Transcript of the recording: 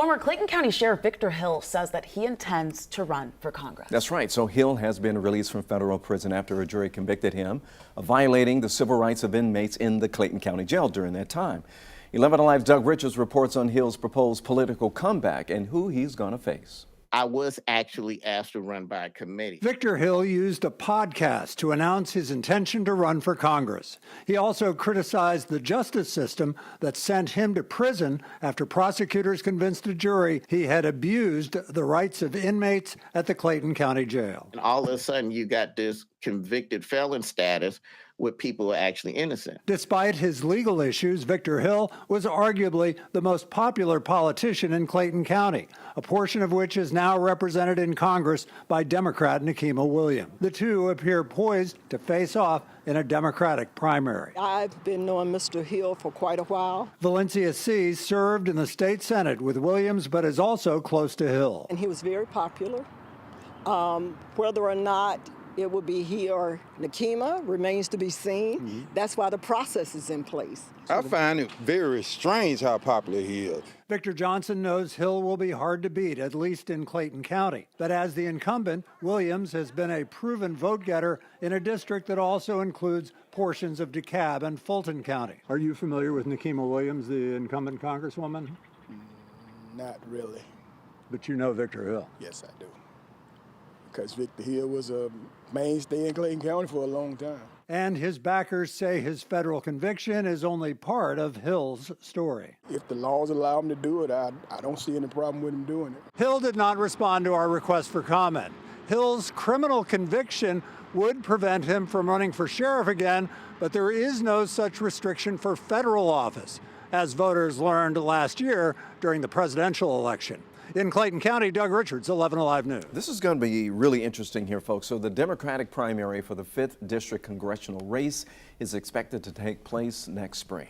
Former Clayton County Sheriff Victor Hill says that he intends to run for Congress. That's right. So Hill has been released from federal prison after a jury convicted him of violating the civil rights of inmates in the Clayton County Jail during that time. 11 Alive's Doug Richards reports on Hill's proposed political comeback and who he's going to face. I was actually asked to run by a committee. Victor Hill used a podcast to announce his intention to run for Congress. He also criticized the justice system that sent him to prison after prosecutors convinced a jury he had abused the rights of inmates at the Clayton County Jail. And all of a sudden, you got this convicted felon status with people who are actually innocent. Despite his legal issues, Victor Hill was arguably the most popular politician in Clayton County, a portion of which is now represented in Congress by Democrat Nikema Williams. The two appear poised to face off in a Democratic primary. I've been knowing Mr. Hill for quite a while. Valencia C. served in the state Senate with Williams, but is also close to Hill. And he was very popular. Whether or not it will be he or Nikema remains to be seen. That's why the process is in place. I find it very strange how popular he is. Victor Johnson knows Hill will be hard to beat, at least in Clayton County. But as the incumbent, Williams has been a proven vote-getter in a district that also includes portions of DeKalb and Fulton County. Are you familiar with Nikema Williams, the incumbent congresswoman? Not really. But you know Victor Hill. Yes, I do. Because Victor Hill was a mainstay in Clayton County for a long time. And his backers say his federal conviction is only part of Hill's story. If the laws allow him to do it, I don't see any problem with him doing it. Hill did not respond to our request for comment. Hill's criminal conviction would prevent him from running for sheriff again, but there is no such restriction for federal office, as voters learned last year during the presidential election. In Clayton County, Doug Richards, 11 Alive News. This is going to be really interesting here, folks. So the Democratic primary for the 5th District congressional race is expected to take place next spring.